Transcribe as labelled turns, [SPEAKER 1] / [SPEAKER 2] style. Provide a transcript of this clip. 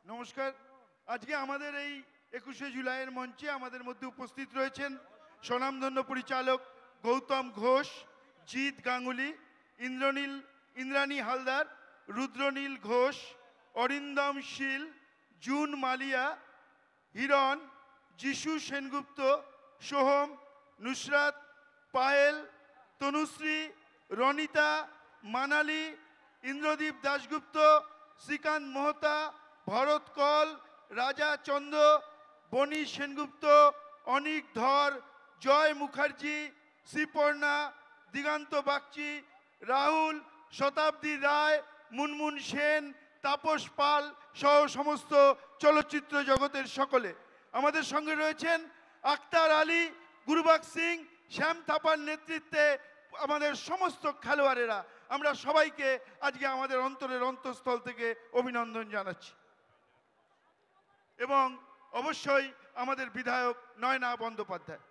[SPEAKER 1] নমস্কার। আজকে আমাদের এই 21শে জুলাইয়ের মঞ্চে আমাদের মধ্যে উপস্থিত রয়েছেন স্বনামধন্য পরিচালক গৌতম ঘোষ, জিৎ গাঙ্গুলি, ইন্দ্রাণী হালদার, রুদ্রনীল ঘোষ, অরিন্দম শীল, জুন মালিয়া, হিরণ, যিশু সেনগুপ্ত, সোহম, নুসরাত, পায়েল, তনুশ্রী, রনিতা, মানালি, ইন্দ্রদীপ দাশগুপ্ত, শ্রীকান্ত মোহতা, ভরত কল, রাজা চন্দ্র, বনি সেনগুপ্ত, অনিক ধর, জয় মুখার্জি, শ্রীপর্ণা, দিগন্ত বাগচি, রাহুল, শতাব্দী রায়, মুনমুন সেন, তাপস পাল সহ সমস্ত চলচ্চিত্র জগতের সকলে। আমাদের সঙ্গে রয়েছেন আক্তার আলী, গুরুবাগ সিং, শ্যাম থাপার নেতৃত্বে আমাদের সমস্ত খেলোয়াড়েরা। আমরা সবাইকে আজকে আমাদের অন্তরের অন্তঃস্থল থেকে অভিনন্দন জানাচ্ছি এবং অবশ্যই আমাদের বিধায়ক নয়না বন্দ্যোপাধ্যায়।